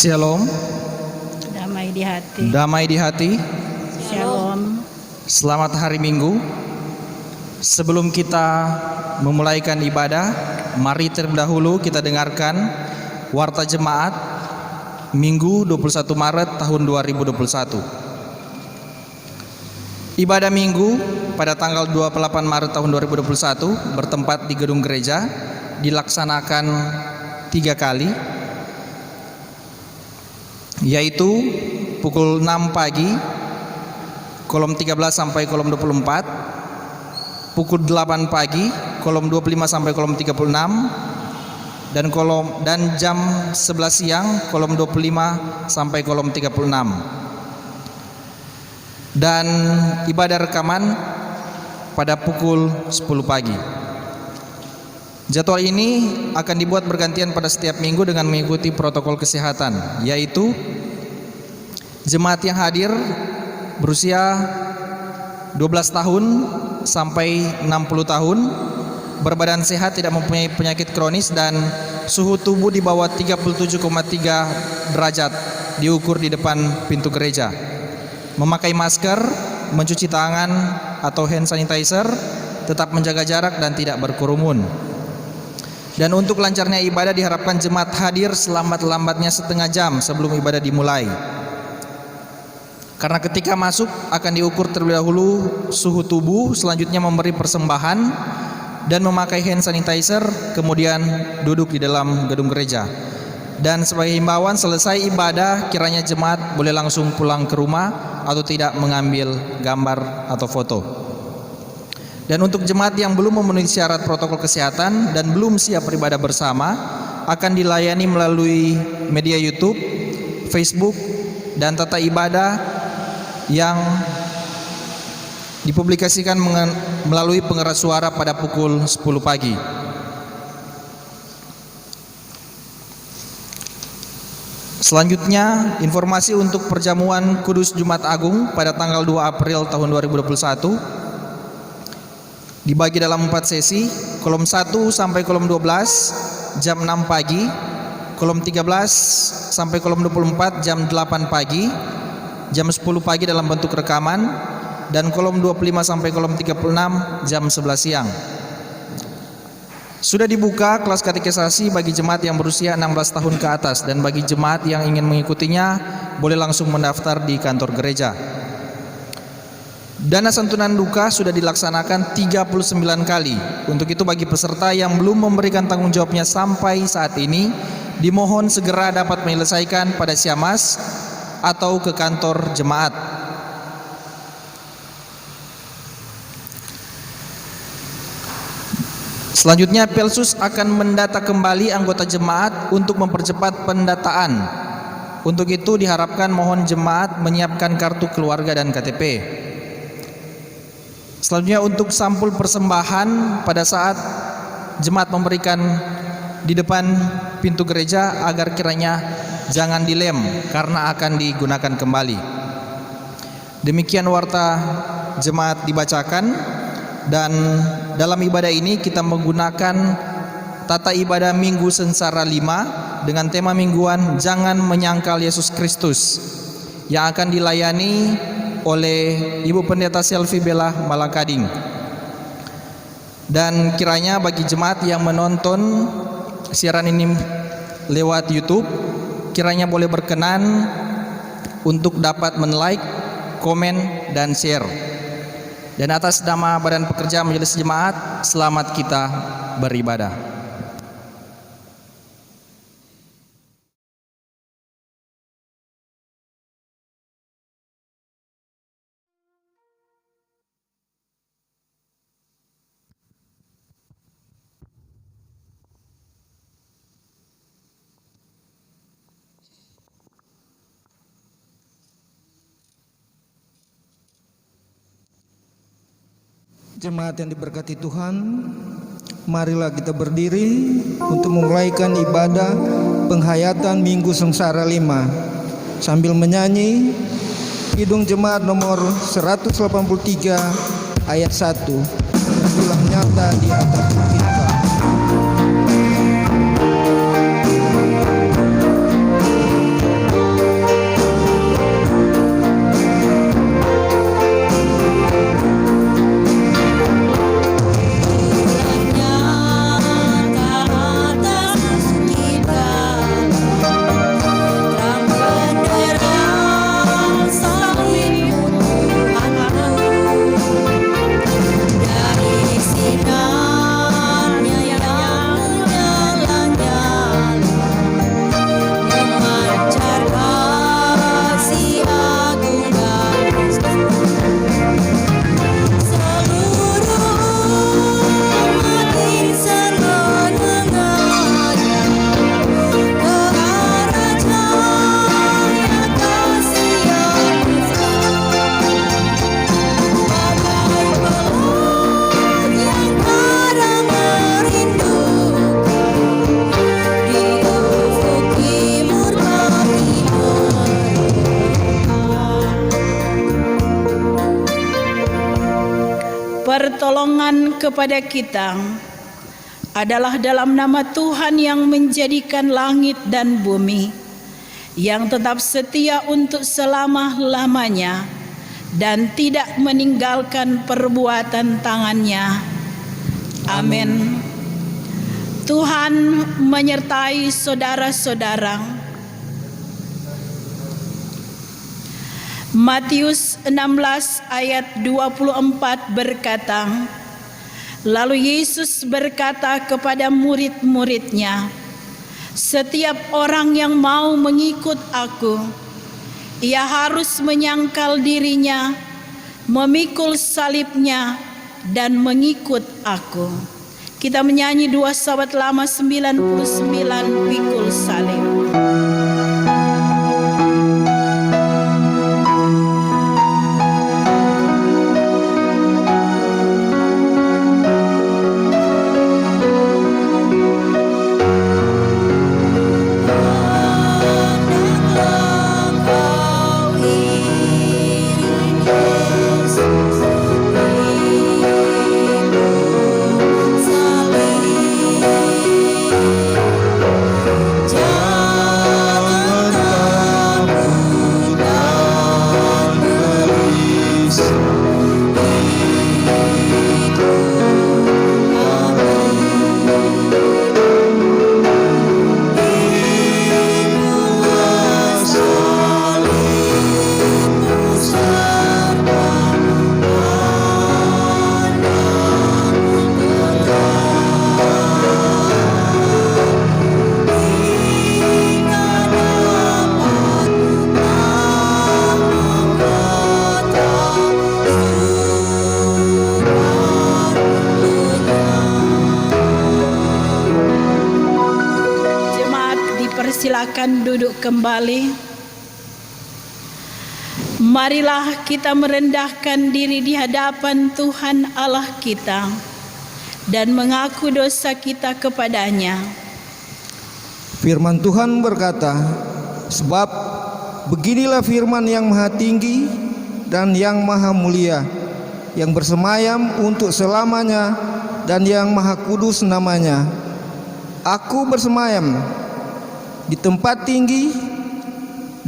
Shalom, Damai di hati. damai di hati. Shalom. Selamat hari Minggu. Sebelum kita memulaikan ibadah, mari terlebih dahulu kita dengarkan Warta Jemaat Minggu 21 Maret tahun 2021. Ibadah Minggu pada tanggal 28 Maret tahun 2021 bertempat di gedung gereja dilaksanakan 3 kali, yaitu pukul 6 pagi kolom 13 sampai kolom 24, pukul 8 pagi kolom 25 sampai kolom 36, dan jam 11 siang kolom 25 sampai kolom 36. Dan ibadah rekaman pada pukul 10 pagi. Jadwal ini akan dibuat bergantian pada setiap minggu dengan mengikuti protokol kesehatan, yaitu jemaat yang hadir berusia 12 tahun sampai 60 tahun, berbadan sehat, tidak mempunyai penyakit kronis, dan suhu tubuh di bawah 37,3 derajat diukur di depan pintu gereja. Memakai masker, mencuci tangan atau hand sanitizer, tetap menjaga jarak dan tidak berkerumun. Dan untuk lancarnya ibadah diharapkan jemaat hadir selambat-lambatnya setengah jam sebelum ibadah dimulai. Karena ketika masuk akan diukur terlebih dahulu suhu tubuh, selanjutnya memberi persembahan dan memakai hand sanitizer, kemudian duduk di dalam gedung gereja. Dan sebagai himbauan, selesai ibadah kiranya jemaat boleh langsung pulang ke rumah atau tidak mengambil gambar atau foto. Dan untuk jemaat yang belum memenuhi syarat protokol kesehatan dan belum siap beribadah bersama, akan dilayani melalui media YouTube, Facebook, dan tata ibadah yang dipublikasikan melalui pengeras suara pada pukul 10 pagi. Selanjutnya, informasi untuk perjamuan Kudus Jumat Agung pada tanggal 2 April tahun 2021 dibagi dalam 4 sesi. Kolom 1 sampai kolom 12 jam 6 pagi, kolom 13 sampai kolom 24 jam 8 pagi, jam 10 pagi dalam bentuk rekaman, dan kolom 25 sampai kolom 36 jam 11 siang. Sudah dibuka kelas katekisasi bagi jemaat yang berusia 16 tahun ke atas, dan bagi jemaat yang ingin mengikutinya boleh langsung mendaftar di kantor gereja. Dana santunan duka sudah dilaksanakan 39 kali. Untuk itu bagi peserta yang belum memberikan tanggung jawabnya sampai saat ini, dimohon segera dapat menyelesaikan pada Siamas atau ke kantor jemaat. Selanjutnya, Pelsus akan mendata kembali anggota jemaat untuk mempercepat pendataan. Untuk itu diharapkan mohon jemaat menyiapkan kartu keluarga dan KTP. Selanjutnya, untuk sampul persembahan pada saat jemaat memberikan di depan pintu gereja agar kiranya jangan dilem karena akan digunakan kembali. Demikian warta jemaat dibacakan, dan dalam ibadah ini kita menggunakan tata ibadah Minggu Sengsara 5 dengan tema mingguan Jangan Menyangkal Yesus Kristus, yang akan dilayani oleh Ibu Pendeta Selvi Bella Malangkading. Dan kiranya bagi jemaat yang menonton siaran ini lewat YouTube, kiranya boleh berkenan untuk dapat men-like, komen, dan share. Dan atas nama Badan Pekerja Majelis Jemaat, selamat kita beribadah. Jemaat yang diberkati Tuhan, marilah kita berdiri untuk memulaikan ibadah penghayatan Minggu Sengsara 5 sambil menyanyi Kidung Jemaat nomor 183 ayat 1, Tulang nyata di atas kita. pertolongan kepada kita adalah dalam nama Tuhan yang menjadikan langit dan bumi, yang tetap setia untuk selama-lamanya dan tidak meninggalkan perbuatan tangannya. Amin. Tuhan menyertai saudara-saudara. Matius 16 ayat 24 berkata, lalu Yesus berkata kepada murid-muridnya, setiap orang yang mau mengikut aku, ia harus menyangkal dirinya, memikul salibnya, dan mengikut aku. Kita menyanyi 2 Sahabat Lama 99, pikul salib. Silakan duduk kembali. Marilah kita merendahkan diri di hadapan Tuhan Allah kita dan mengaku dosa kita kepadanya. Firman Tuhan berkata, sebab beginilah firman yang maha tinggi dan yang maha mulia, yang bersemayam untuk selamanya dan yang maha kudus namanya. Aku bersemayam di tempat tinggi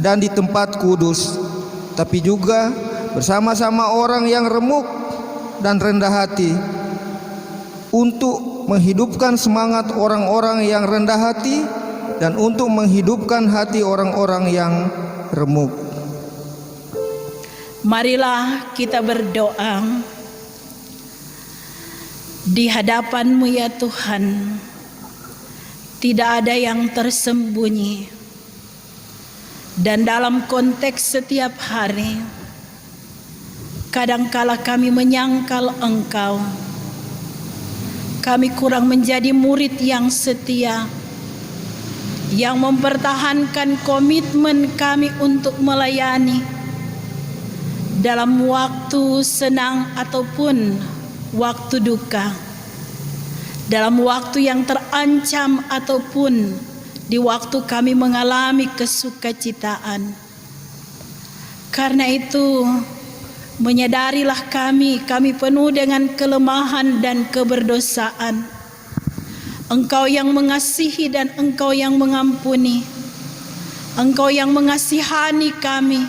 dan di tempat kudus, tapi juga bersama-sama orang yang remuk dan rendah hati, untuk menghidupkan semangat orang-orang yang rendah hati dan untuk menghidupkan hati orang-orang yang remuk. Marilah kita berdoa. Di hadapan-Mu ya Tuhan, tidak ada yang tersembunyi, dan dalam konteks setiap hari, kadangkala kami menyangkal Engkau. Kami kurang menjadi murid yang setia, yang mempertahankan komitmen kami untuk melayani dalam waktu senang ataupun waktu duka, dalam waktu yang terancam ataupun di waktu kami mengalami kesukacitaan. Karena itu, menyadarilah kami penuh dengan kelemahan dan keberdosaan. Engkau yang mengasihi dan Engkau yang mengampuni. Engkau yang mengasihani kami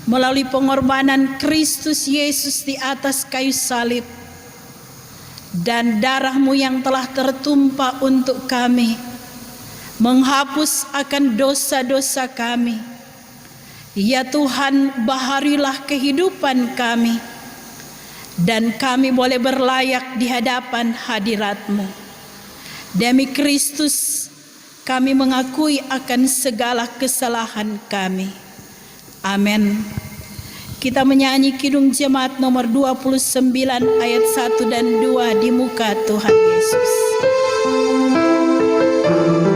melalui pengorbanan Kristus Yesus di atas kayu salib, dan darah-Mu yang telah tertumpah untuk kami, menghapus akan dosa-dosa kami. Ya Tuhan, baharilah kehidupan kami, dan kami boleh berlayak di hadapan hadirat-Mu. Demi Kristus, kami mengakui akan segala kesalahan kami. Amin. Kita menyanyi Kidung Jemaat nomor 29 ayat 1 dan 2 di muka Tuhan Yesus. Ku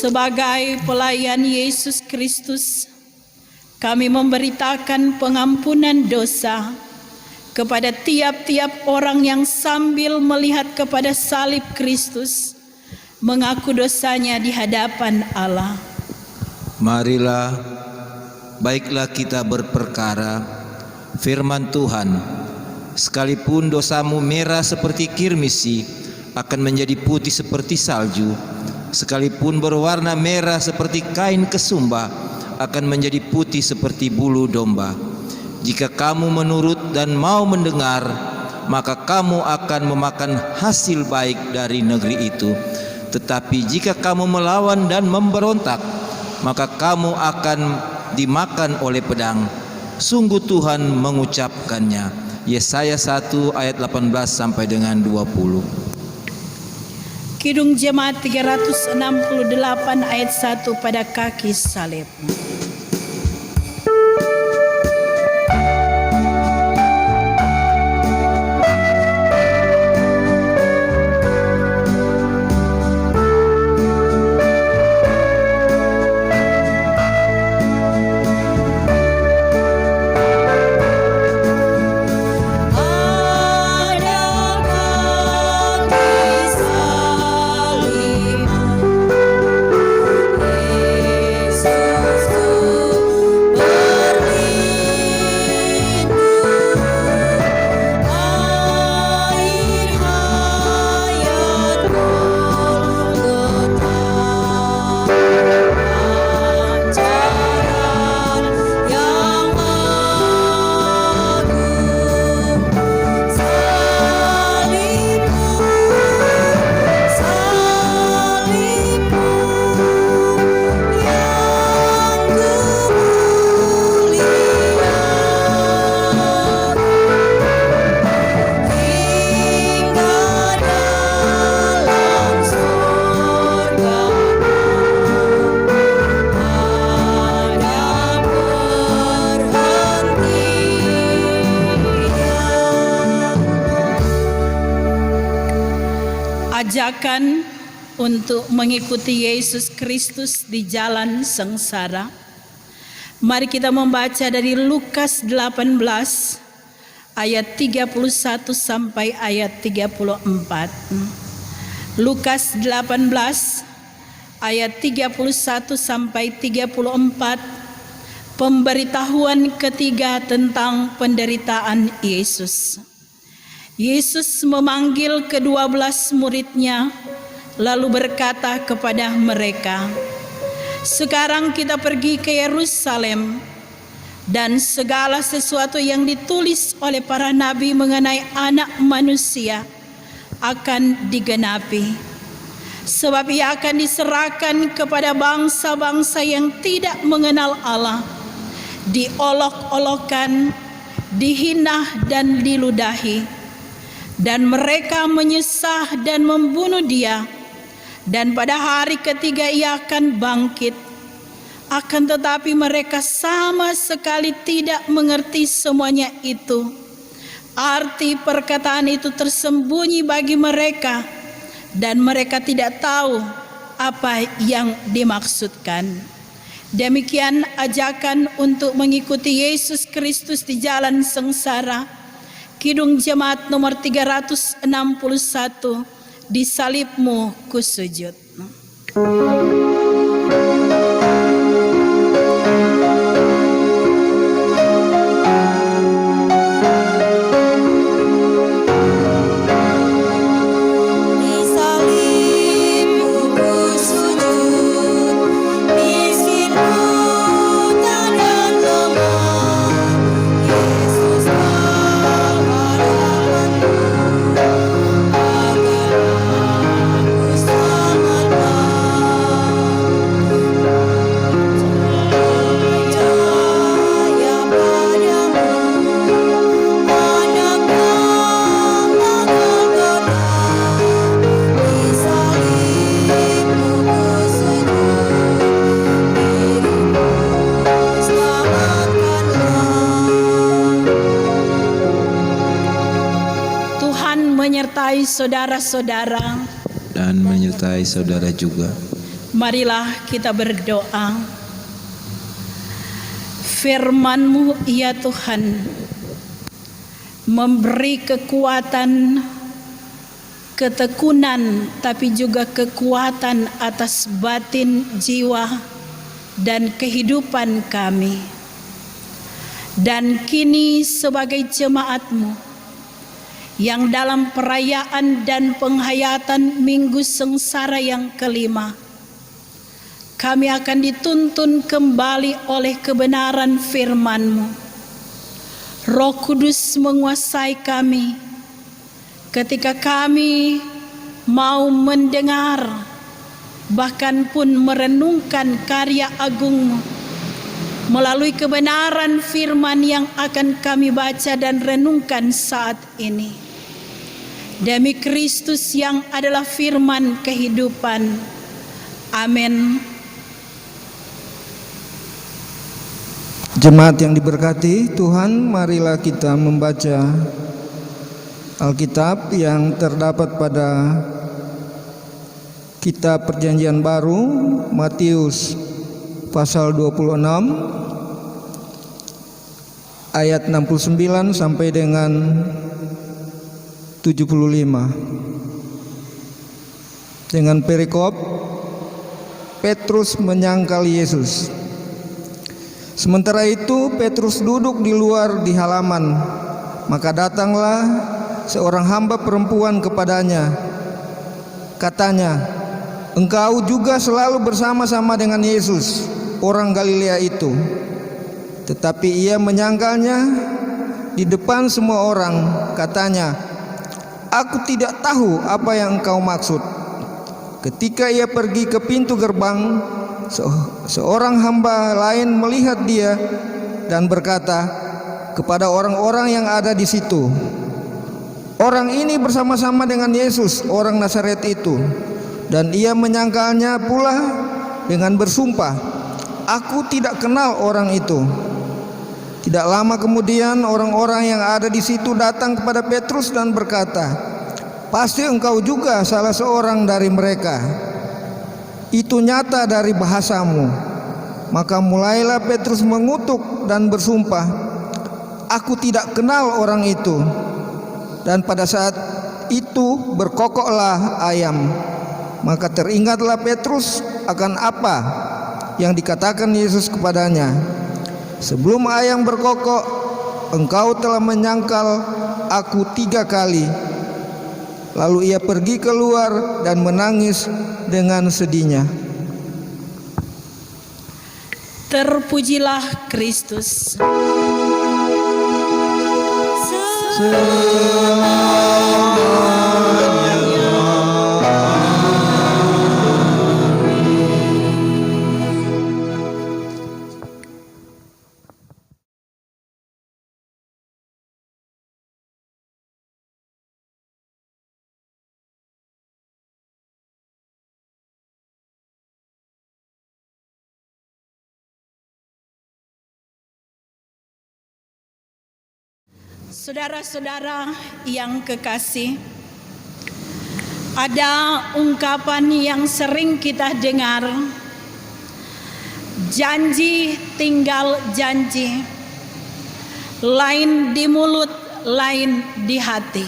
Sebagai pelayan Yesus Kristus, kami memberitakan pengampunan dosa kepada tiap-tiap orang yang sambil melihat kepada salib Kristus mengaku dosanya di hadapan Allah. Marilah, baiklah kita berperkara firman Tuhan. Sekalipun dosamu merah seperti kirmisi, akan menjadi putih seperti salju. Sekalipun berwarna merah seperti kain kesumba, akan menjadi putih seperti bulu domba. Jika kamu menurut dan mau mendengar, maka kamu akan memakan hasil baik dari negeri itu. Tetapi jika kamu melawan dan memberontak, maka kamu akan dimakan oleh pedang. Sungguh Tuhan mengucapkannya. Yesaya 1 ayat 18 sampai dengan 20. Kidung Jemaat 368 ayat 1 pada kaki salib. Ajakan untuk mengikuti Yesus Kristus di jalan sengsara. Mari kita membaca dari Lukas 18 ayat 31 sampai ayat 34. Lukas 18 ayat 31 sampai 34. Pemberitahuan ketiga tentang penderitaan Yesus. Yesus memanggil ke-12 muridnya, lalu berkata kepada mereka, "Sekarang kita pergi ke Yerusalem, dan segala sesuatu yang ditulis oleh para nabi mengenai Anak Manusia akan digenapi. Sebab ia akan diserahkan kepada bangsa-bangsa yang tidak mengenal Allah, diolok-olokkan, dihina dan diludahi. Dan mereka menyesah dan membunuh dia, dan pada hari ketiga ia akan bangkit. Akan tetapi mereka sama sekali tidak mengerti semuanya itu. Arti perkataan itu tersembunyi bagi mereka, dan mereka tidak tahu apa yang dimaksudkan." Demikian ajakan untuk mengikuti Yesus Kristus di jalan sengsara. Kidung Jemaat nomor 361, "Di salibmu kusujud." menyertai saudara-saudara dan menyertai saudara juga. Marilah kita berdoa. Firman-Mu ya Tuhan memberi kekuatan, ketekunan, tapi juga kekuatan atas batin, jiwa, dan kehidupan kami. Dan kini sebagai jemaat-Mu yang dalam perayaan dan penghayatan Minggu Sengsara yang kelima, kami akan dituntun kembali oleh kebenaran firman-Mu. Roh Kudus menguasai kami ketika kami mau mendengar, bahkan pun merenungkan karya agung-Mu melalui kebenaran firman yang akan kami baca dan renungkan saat ini. Demi Kristus yang adalah firman kehidupan. Amin. Jemaat yang diberkati Tuhan, marilah kita membaca Alkitab yang terdapat pada Kitab Perjanjian Baru, Matius pasal 26 ayat 69 sampai dengan 75. Dengan perikop Petrus menyangkal Yesus. Sementara itu Petrus duduk di luar di halaman, maka datanglah seorang hamba perempuan kepadanya. Katanya, "Engkau juga selalu bersama-sama dengan Yesus, orang Galilea itu." Tetapi ia menyangkalnya di depan semua orang. Katanya, "Aku tidak tahu apa yang engkau maksud." Ketika ia pergi ke pintu gerbang, seorang hamba lain melihat dia dan berkata kepada orang-orang yang ada di situ, "Orang ini bersama-sama dengan Yesus, orang Nazaret itu." Dan ia menyangkalnya pula dengan bersumpah, "Aku tidak kenal orang itu." Tidak lama kemudian orang-orang yang ada di situ datang kepada Petrus dan berkata, "Pasti engkau juga salah seorang dari mereka. Itu nyata dari bahasamu." Maka mulailah Petrus mengutuk dan bersumpah, "Aku tidak kenal orang itu." Dan pada saat itu berkokoklah ayam. Maka teringatlah Petrus akan apa yang dikatakan Yesus kepadanya, "Sebelum ayam berkokok, engkau telah menyangkal aku 3 kali." Lalu ia pergi keluar dan menangis dengan sedihnya. Terpujilah Kristus. Saudara-saudara yang kekasih, ada ungkapan yang sering kita dengar, janji tinggal janji, lain di mulut, lain di hati.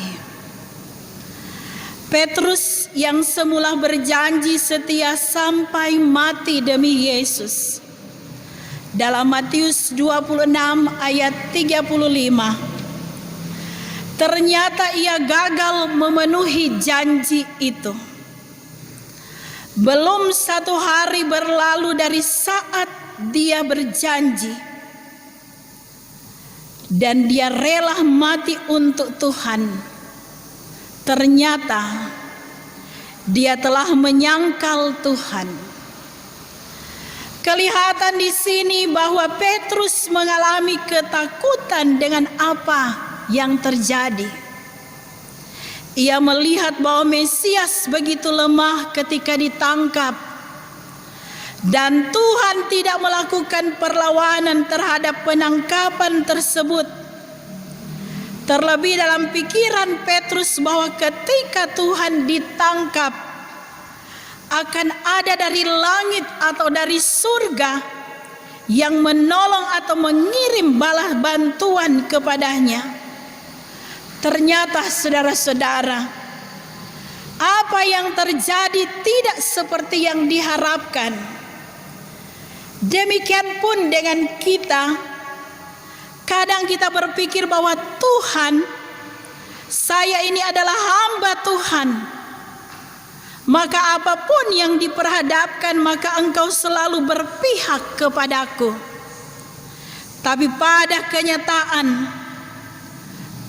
Petrus yang semula berjanji setia sampai mati demi Yesus, dalam Matius 26 ayat 35, ternyata ia gagal memenuhi janji itu. Belum 1 hari berlalu dari saat dia berjanji dan dia rela mati untuk Tuhan. Ternyata dia telah menyangkal Tuhan. Kelihatan di sini bahwa Petrus mengalami ketakutan dengan apa yang terjadi. Ia melihat bahwa Mesias begitu lemah ketika ditangkap, dan Tuhan tidak melakukan perlawanan terhadap penangkapan tersebut. Terlebih dalam pikiran Petrus bahwa ketika Tuhan ditangkap, akan ada dari langit atau dari surga yang menolong atau mengirim balas bantuan kepadanya. Ternyata saudara-saudara, apa yang terjadi tidak seperti yang diharapkan. Demikian pun dengan kita. Kadang kita berpikir bahwa Tuhan, saya ini adalah hamba Tuhan, maka apapun yang diperhadapkan maka engkau selalu berpihak kepadaku. Tapi pada kenyataan,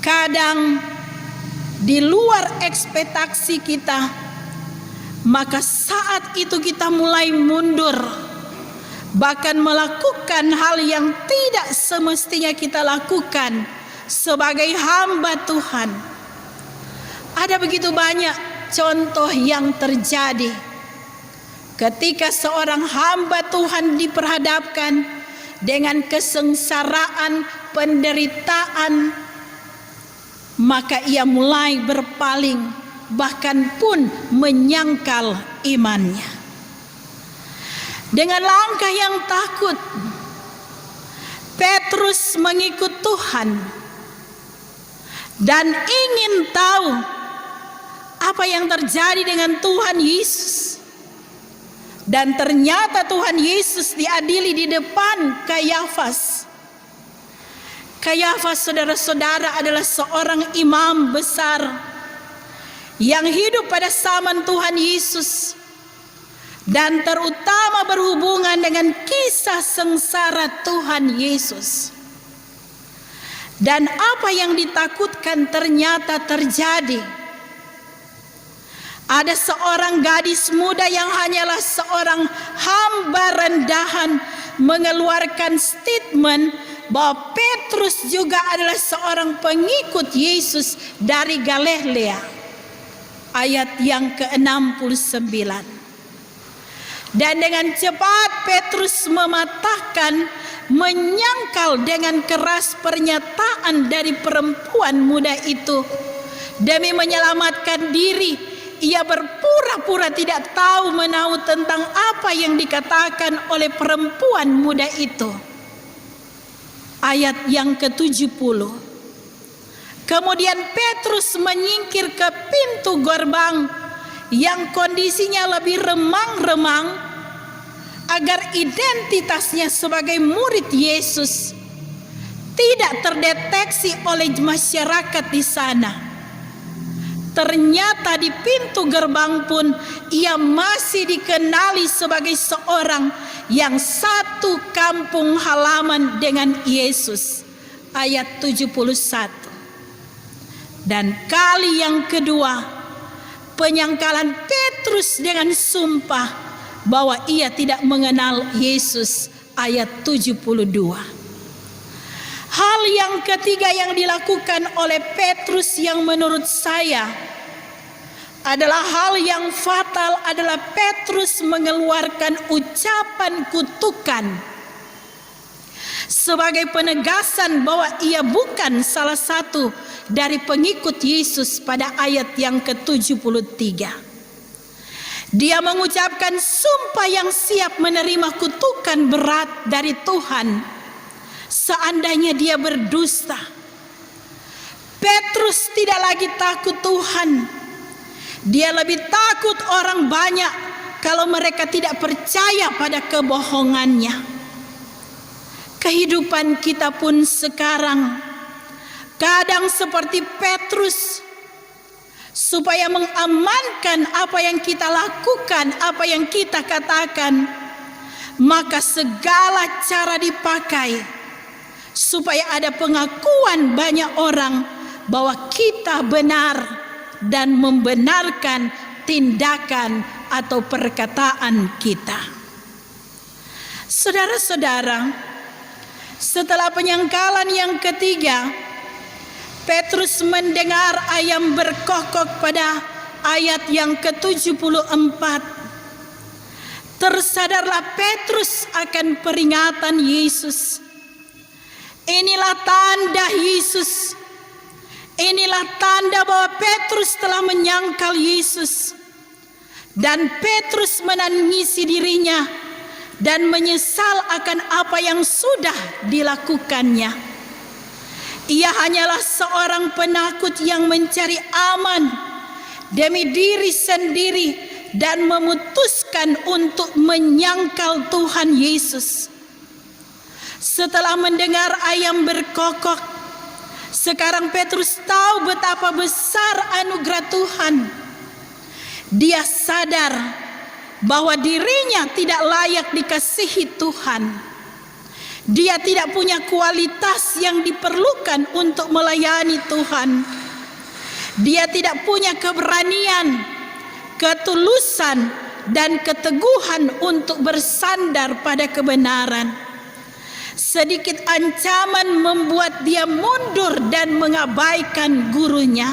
kadang di luar ekspektasi kita, maka saat itu kita mulai mundur, bahkan melakukan hal yang tidak semestinya kita lakukan sebagai hamba Tuhan. Ada begitu banyak contoh yang terjadi ketika seorang hamba Tuhan diperhadapkan dengan kesengsaraan, penderitaan, maka ia mulai berpaling, bahkan pun menyangkal imannya. Dengan langkah yang takut, Petrus mengikut Tuhan dan ingin tahu apa yang terjadi dengan Tuhan Yesus. Dan ternyata Tuhan Yesus diadili di depan Kayafas. Kayafas, saudara-saudara, adalah seorang imam besar yang hidup pada zaman Tuhan Yesus, dan terutama berhubungan dengan kisah sengsara Tuhan Yesus. Dan apa yang ditakutkan ternyata terjadi. Ada seorang gadis muda yang hanyalah seorang hamba rendahan mengeluarkan statement bahwa Petrus juga adalah seorang pengikut Yesus dari Galilea. Ayat yang ke-69. Dan dengan cepat Petrus mematahkan, menyangkal dengan keras pernyataan dari perempuan muda itu. Demi menyelamatkan diri, ia berpura-pura tidak tahu menahu tentang apa yang dikatakan oleh perempuan muda itu. Ayat yang ke-70. Kemudian Petrus menyingkir ke pintu gerbang yang kondisinya lebih remang-remang, agar identitasnya sebagai murid Yesus tidak terdeteksi oleh masyarakat di sana. Ternyata di pintu gerbang pun ia masih dikenali sebagai seorang yang satu kampung halaman dengan Yesus. Ayat 71. Dan kali yang kedua, penyangkalan Petrus dengan sumpah bahwa ia tidak mengenal Yesus. Ayat 72. Hal yang ketiga yang dilakukan oleh Petrus yang menurut saya adalah hal yang fatal, adalah Petrus mengeluarkan ucapan kutukan sebagai penegasan bahwa ia bukan salah satu dari pengikut Yesus. Pada ayat yang ke-73, dia mengucapkan sumpah yang siap menerima kutukan berat dari Tuhan seandainya dia berdusta. Petrus tidak lagi takut Tuhan. Dia lebih takut orang banyak kalau mereka tidak percaya pada kebohongannya. Kehidupan kita pun sekarang kadang seperti Petrus, supaya mengamankan apa yang kita lakukan, apa yang kita katakan, maka segala cara dipakai supaya ada pengakuan banyak orang bahwa kita benar dan membenarkan tindakan atau perkataan kita. Saudara-saudara, setelah penyangkalan yang ketiga, Petrus mendengar ayam berkokok pada ayat yang ke-74. Tersadarlah Petrus akan peringatan Yesus. Inilah tanda Yesus. Inilah tanda bahwa Petrus telah menyangkal Yesus. Dan Petrus menangisi dirinya dan menyesal akan apa yang sudah dilakukannya. Ia hanyalah seorang penakut yang mencari aman demi diri sendiri dan memutuskan untuk menyangkal Tuhan Yesus. Setelah mendengar ayam berkokok, sekarang Petrus tahu betapa besar anugerah Tuhan. Dia sadar bahwa dirinya tidak layak dikasihi Tuhan. Dia tidak punya kualitas yang diperlukan untuk melayani Tuhan. Dia tidak punya keberanian, ketulusan, dan keteguhan untuk bersandar pada kebenaran. Sedikit ancaman membuat dia mundur dan mengabaikan gurunya.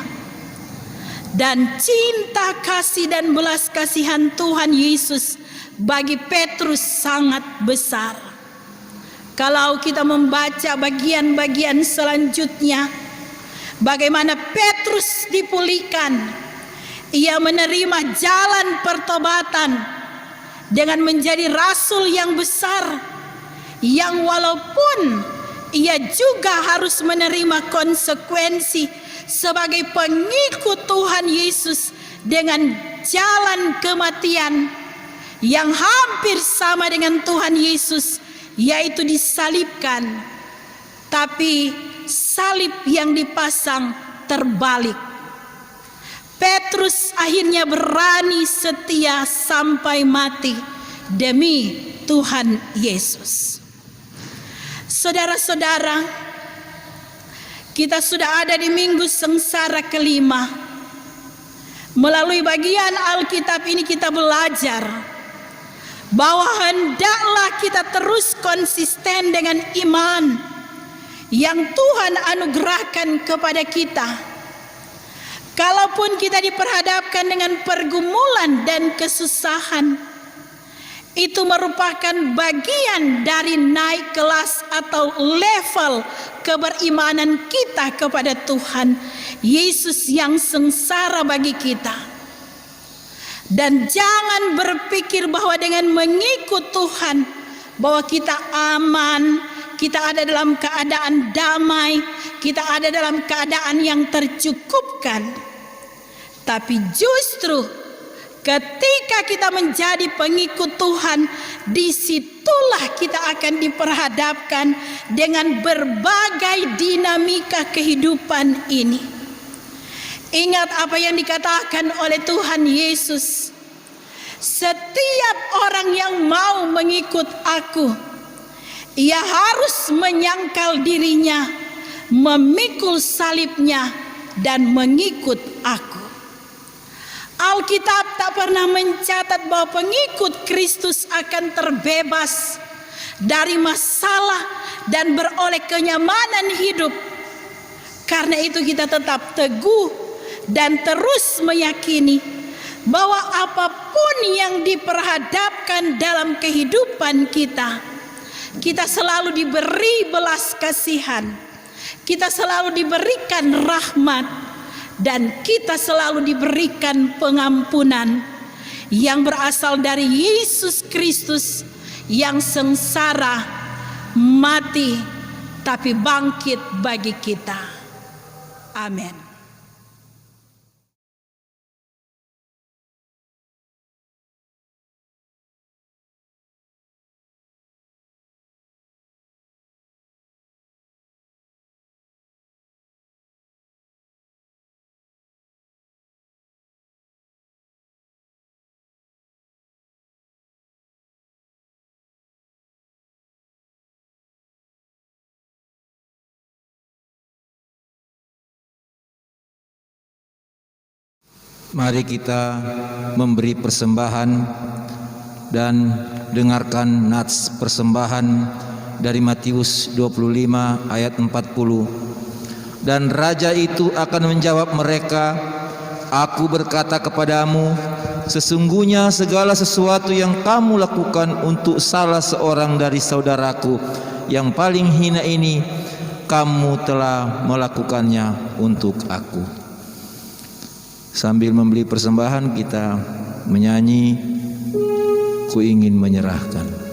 Dan cinta kasih dan belas kasihan Tuhan Yesus bagi Petrus sangat besar. Kalau kita membaca bagian-bagian selanjutnya, bagaimana Petrus dipulihkan, ia menerima jalan pertobatan dengan menjadi rasul yang besar, yang walaupun ia juga harus menerima konsekuensi sebagai pengikut Tuhan Yesus dengan jalan kematian yang hampir sama dengan Tuhan Yesus, yaitu disalibkan. Tapi salib yang dipasang terbalik. Petrus akhirnya berani setia sampai mati demi Tuhan Yesus. Saudara-saudara, kita sudah ada di minggu sengsara kelima. Melalui bagian Alkitab ini kita belajar bahwa hendaklah kita terus konsisten dengan iman yang Tuhan anugerahkan kepada kita. Kalaupun kita diperhadapkan dengan pergumulan dan kesusahan, itu merupakan bagian dari naik kelas atau level keberimanan kita kepada Tuhan Yesus yang sengsara bagi kita. Dan jangan berpikir bahwa dengan mengikut Tuhan bahwa kita aman, kita ada dalam keadaan damai, kita ada dalam keadaan yang tercukupkan. Tapi justru ketika kita menjadi pengikut Tuhan, disitulah kita akan diperhadapkan dengan berbagai dinamika kehidupan ini. Ingat apa yang dikatakan oleh Tuhan Yesus. Setiap orang yang mau mengikut aku, ia harus menyangkal dirinya, memikul salibnya, dan mengikut aku. Alkitab tak pernah mencatat bahwa pengikut Kristus akan terbebas dari masalah dan beroleh kenyamanan hidup. Karena itu kita tetap teguh dan terus meyakini bahwa apapun yang diperhadapkan dalam kehidupan kita, kita selalu diberi belas kasihan, kita selalu diberikan rahmat, dan kita selalu diberikan pengampunan yang berasal dari Yesus Kristus yang sengsara, mati, tapi bangkit bagi kita. Amin. Mari kita memberi persembahan dan dengarkan nats persembahan dari Matius 25 ayat 40. Dan raja itu akan menjawab mereka, "Aku berkata kepadamu, sesungguhnya segala sesuatu yang kamu lakukan untuk salah seorang dari saudaraku yang paling hina ini, kamu telah melakukannya untuk aku." Sambil membeli persembahan, kita menyanyi Ku Ingin Menyerahkan.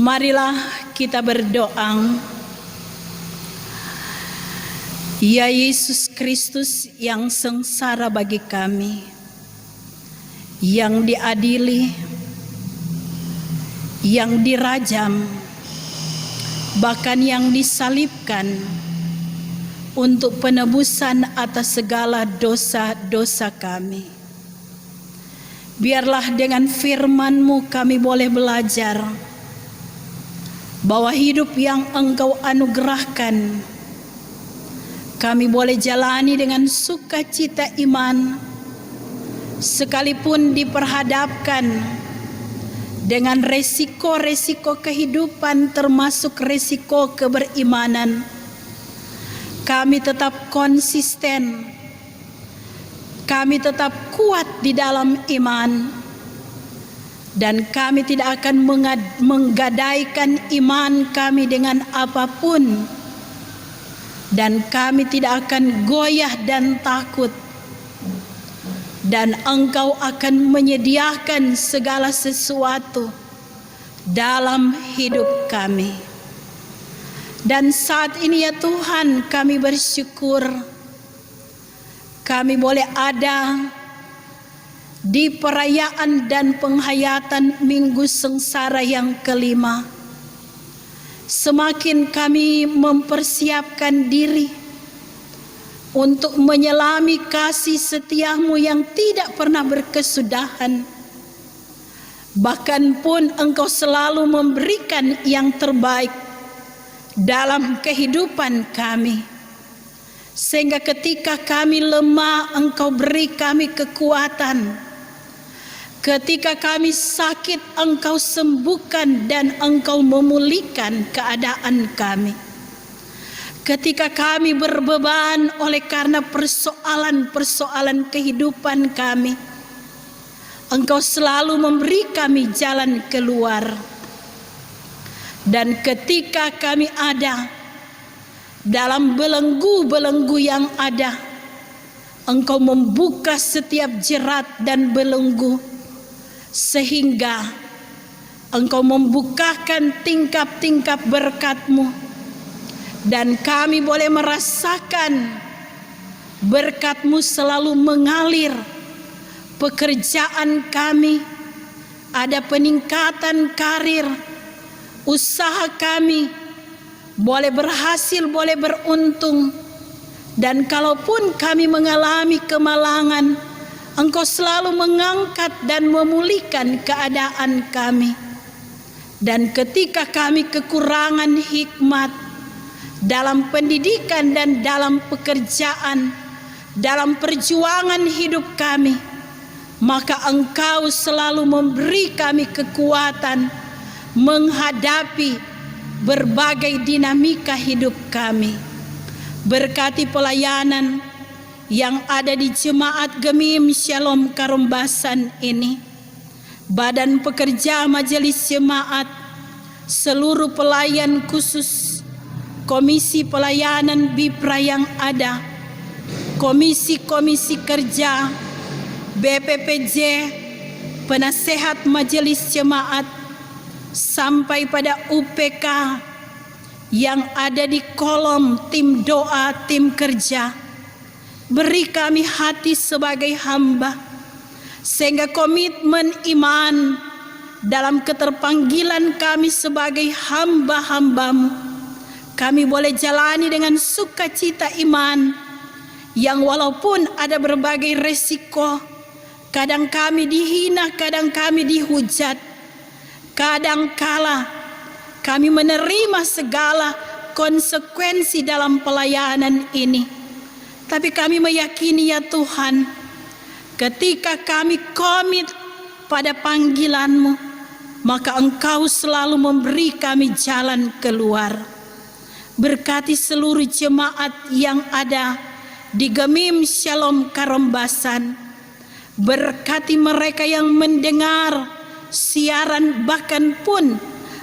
Marilah kita berdoa. Ya Yesus Kristus yang sengsara bagi kami, yang diadili, yang dirajam, bahkan yang disalibkan untuk penebusan atas segala dosa-dosa kami. Biarlah dengan firman-Mu kami boleh belajar bahwa hidup yang Engkau anugerahkan kami boleh jalani dengan sukacita iman, sekalipun diperhadapkan dengan resiko-resiko kehidupan termasuk resiko keberimanan. Kami tetap konsisten, kami tetap kuat di dalam iman, dan kami tidak akan menggadaikan iman kami dengan apapun, dan kami tidak akan goyah dan takut, dan Engkau akan menyediakan segala sesuatu dalam hidup kami. Dan saat ini ya Tuhan, kami bersyukur kami boleh ada di perayaan dan penghayatan Minggu Sengsara yang kelima. Semakin kami mempersiapkan diri untuk menyelami kasih setia-Mu yang tidak pernah berkesudahan. Bahkan pun Engkau selalu memberikan yang terbaik dalam kehidupan kami. Sehingga ketika kami lemah, Engkau beri kami kekuatan. Ketika kami sakit, Engkau sembuhkan dan Engkau memulihkan keadaan kami. Ketika kami berbeban oleh karena persoalan-persoalan kehidupan kami, Engkau selalu memberi kami jalan keluar. Dan ketika kami ada dalam belenggu-belenggu yang ada, Engkau membuka setiap jerat dan belenggu, sehingga Engkau membukakan tingkap-tingkap berkat-Mu, dan kami boleh merasakan berkat-Mu selalu mengalir. Pekerjaan kami ada peningkatan karir, usaha kami boleh berhasil, boleh beruntung. Dan kalaupun kami mengalami kemalangan, Engkau selalu mengangkat dan memulihkan keadaan kami. Dan ketika kami kekurangan hikmat dalam pendidikan dan dalam pekerjaan, dalam perjuangan hidup kami, maka Engkau selalu memberi kami kekuatan menghadapi berbagai dinamika hidup kami. Berkati pelayanan yang ada di Jemaat Gemim Shalom Karumbasan ini, badan pekerja majelis jemaat, seluruh pelayan khusus, komisi pelayanan BIPRA yang ada, komisi-komisi kerja, BPPJ, penasehat majelis jemaat, sampai pada UPK yang ada di kolom tim doa, tim kerja. Beri kami hati sebagai hamba, sehingga komitmen iman dalam keterpanggilan kami sebagai hamba-hambamu, kami boleh jalani dengan sukacita iman yang walaupun ada berbagai resiko, kadang kami dihina, kadang kami dihujat, kadang kala kami menerima segala konsekuensi dalam pelayanan ini. Tapi kami meyakini ya Tuhan, ketika kami komit pada panggilan-Mu, maka Engkau selalu memberi kami jalan keluar. Berkati seluruh jemaat yang ada di Gemim Shalom Karombasan. Berkati mereka yang mendengar siaran, bahkan pun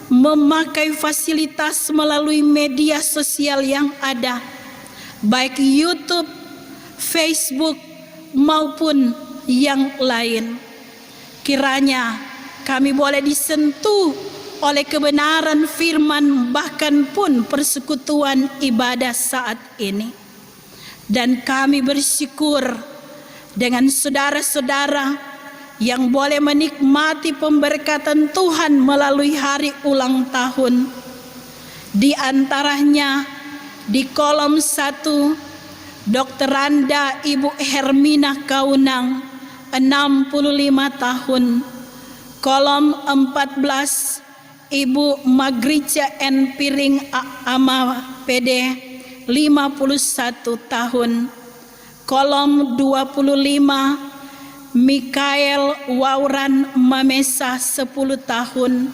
memakai fasilitas melalui media sosial yang ada, baik YouTube, Facebook maupun yang lain. Kiranya kami boleh disentuh oleh kebenaran firman, bahkan pun persekutuan ibadah saat ini. Dan kami bersyukur dengan saudara-saudara yang boleh menikmati pemberkatan Tuhan melalui hari ulang tahun. Di antaranya di kolom 1, Dr. Randa Ibu Hermina Kaunang 65 tahun. Kolom 14, Ibu Magrica N. Piring Ama PD 51 tahun. Kolom 25, Mikael Wauran Mamesa 10 tahun.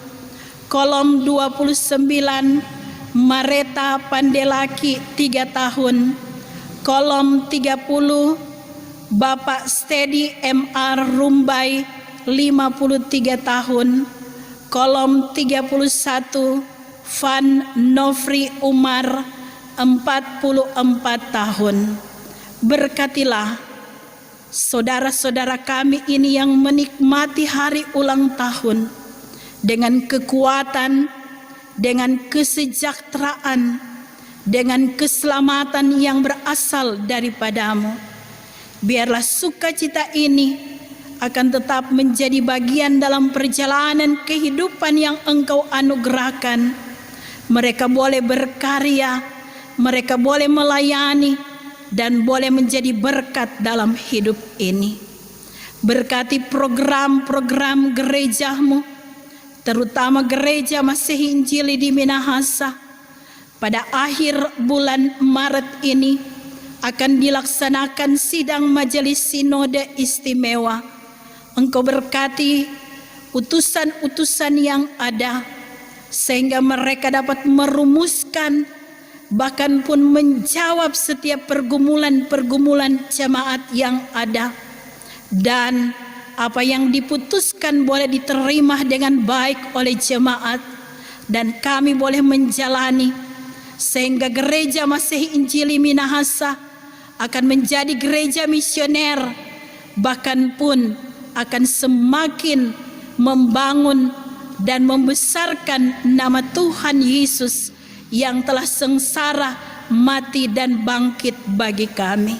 Kolom 29, Mareta Pandelaki 3 tahun. Kolom 30, Bapak Steady MR Rumbai 53 tahun. Kolom 31, Van Nofri Umar 44 tahun. Berkatilah saudara-saudara kami ini yang menikmati hari ulang tahun dengan kekuatan, dengan kesejahteraan, dengan keselamatan yang berasal daripada-Mu. Biarlah sukacita ini akan tetap menjadi bagian dalam perjalanan kehidupan yang Engkau anugerahkan. Mereka boleh berkarya, mereka boleh melayani, dan boleh menjadi berkat dalam hidup ini. Berkati program-program gereja-Mu, terutama Gereja Masehi Injili di Minahasa. Pada akhir bulan Maret ini akan dilaksanakan sidang majelis sinode istimewa. Engkau berkati utusan-utusan yang ada, sehingga mereka dapat merumuskan, bahkan pun menjawab setiap pergumulan-pergumulan jemaat yang ada. Dan apa yang diputuskan boleh diterima dengan baik oleh jemaat, dan kami boleh menjalani, sehingga Gereja Masehi Injili Minahasa akan menjadi gereja misioner, bahkan pun akan semakin membangun dan membesarkan nama Tuhan Yesus yang telah sengsara, mati, dan bangkit bagi kami.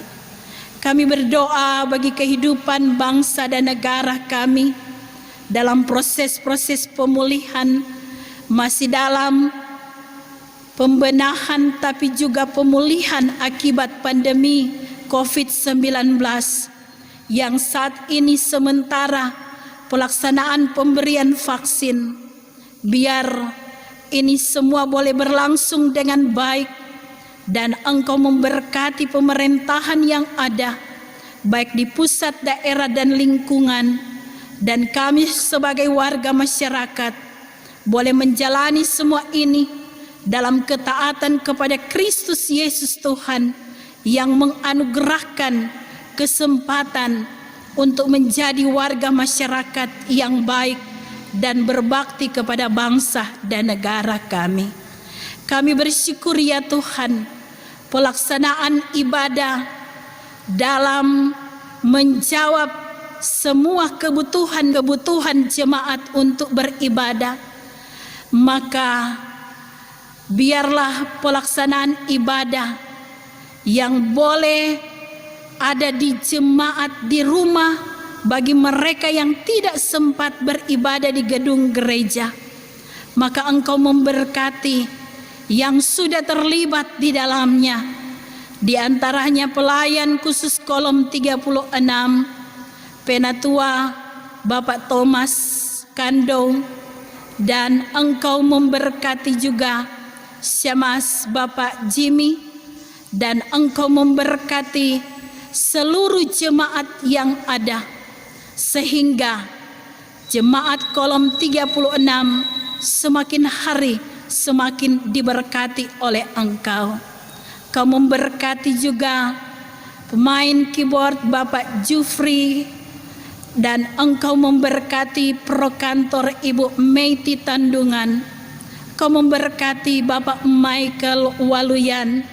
Kami berdoa bagi kehidupan bangsa dan negara kami dalam proses-proses pemulihan, masih dalam pembenahan tapi juga pemulihan akibat pandemi COVID-19 yang saat ini sementara pelaksanaan pemberian vaksin. Biar ini semua boleh berlangsung dengan baik dan Engkau memberkati pemerintahan yang ada baik di pusat, daerah, dan lingkungan, dan kami sebagai warga masyarakat boleh menjalani semua ini dalam ketaatan kepada Kristus Yesus Tuhan yang menganugerahkan kesempatan untuk menjadi warga masyarakat yang baik dan berbakti kepada bangsa dan negara kami. Kami bersyukur ya Tuhan, pelaksanaan ibadah dalam menjawab semua kebutuhan-kebutuhan jemaat untuk beribadah. Maka biarlah pelaksanaan ibadah yang boleh ada di jemaat di rumah bagi mereka yang tidak sempat beribadah di gedung gereja. Maka Engkau memberkati yang sudah terlibat di dalamnya. Di antaranya pelayan khusus kolom 36, Penatua Bapak Thomas Kando, dan Engkau memberkati juga Syamas Bapak Jimmy, dan Engkau memberkati seluruh jemaat yang ada, sehingga jemaat kolom 36 semakin hari semakin diberkati oleh Engkau. Kau memberkati juga pemain keyboard Bapak Jufri, dan Engkau memberkati prokantor Ibu Meiti Tandungan. Kau memberkati Bapak Michael Waluyan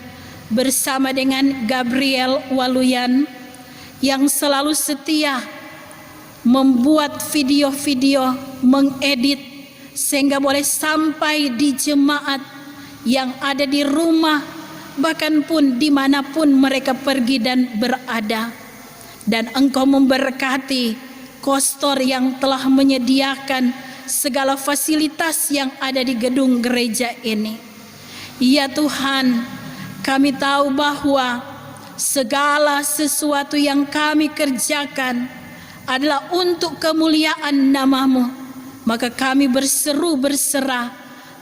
bersama dengan Gabriel Waluyan yang selalu setia membuat video-video, mengedit sehingga boleh sampai di jemaat yang ada di rumah, bahkan pun dimanapun mereka pergi dan berada. Dan Engkau memberkati kostor yang telah menyediakan segala fasilitas yang ada di gedung gereja ini. Ya Tuhan, kami tahu bahwa segala sesuatu yang kami kerjakan adalah untuk kemuliaan nama-Mu. Maka kami berserah,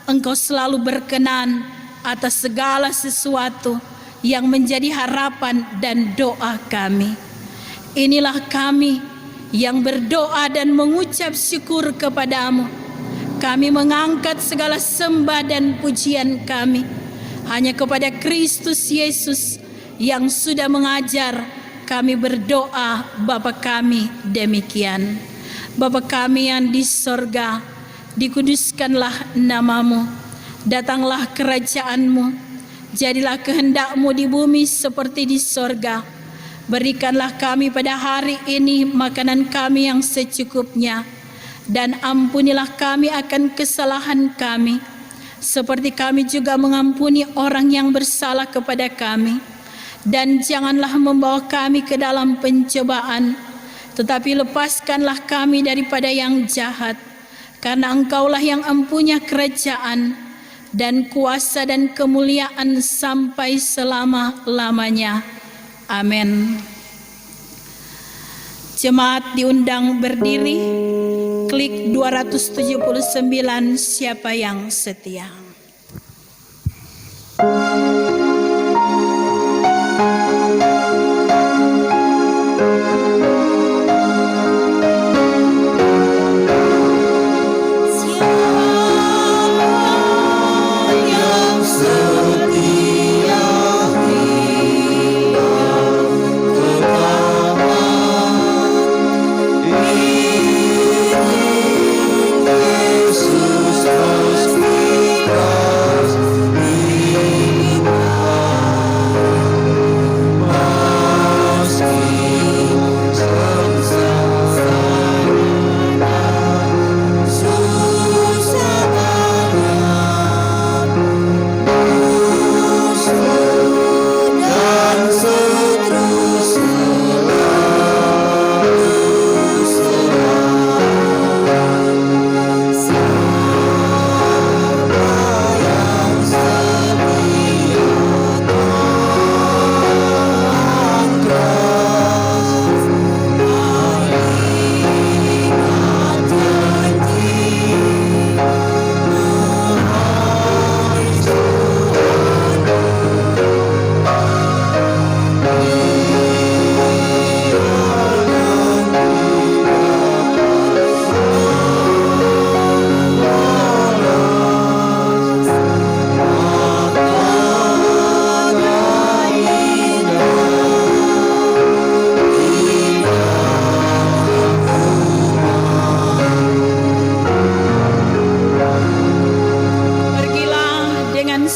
Engkau selalu berkenan atas segala sesuatu yang menjadi harapan dan doa kami. Inilah kami yang berdoa dan mengucap syukur kepadamu. Kami mengangkat segala sembah dan pujian kami hanya kepada Kristus Yesus yang sudah mengajar kami berdoa. Bapa kami demikian. Bapa kami yang di sorga, dikuduskanlah nama-Mu, datanglah kerajaan-Mu, jadilah kehendak-Mu di bumi seperti di sorga. Berikanlah kami pada hari ini makanan kami yang secukupnya, dan ampunilah kami akan kesalahan kami, seperti kami juga mengampuni orang yang bersalah kepada kami. Dan janganlah membawa kami ke dalam pencobaan, tetapi lepaskanlah kami daripada yang jahat, karena Engkaulah yang empunya kerajaan dan kuasa dan kemuliaan sampai selama-lamanya. Amin. Jemaat diundang berdiri. Klik 279 siapa yang setia. Yesus terus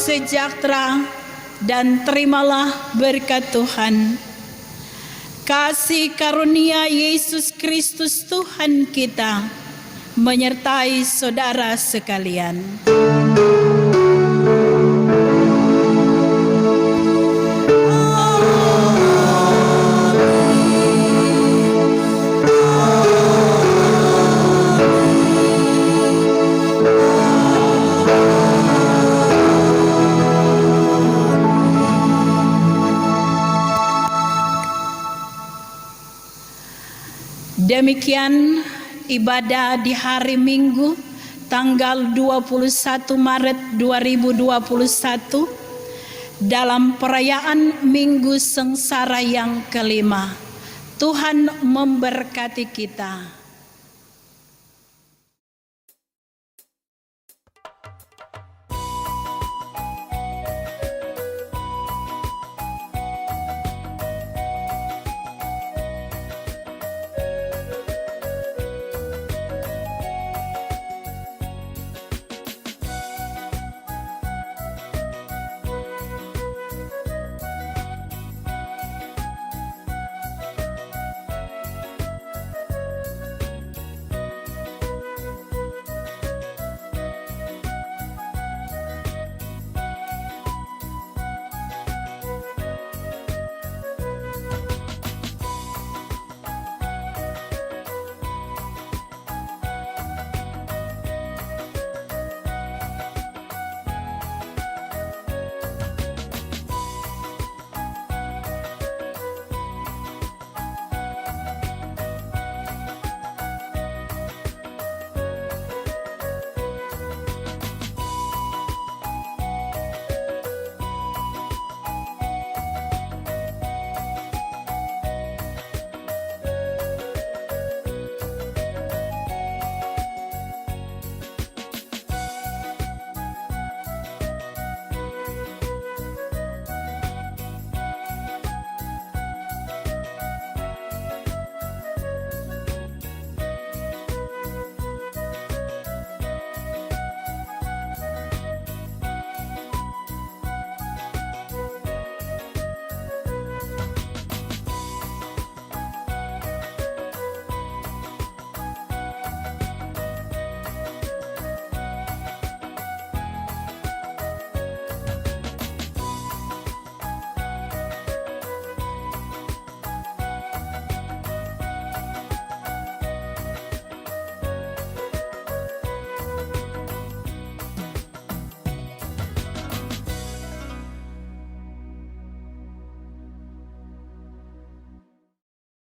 sejahtera dan terimalah berkat Tuhan. Kasih karunia Yesus Kristus Tuhan kita menyertai saudara sekalian. Demikian ibadah di hari Minggu tanggal 21 Maret 2021 dalam perayaan Minggu Sengsara yang kelima. Tuhan memberkati kita.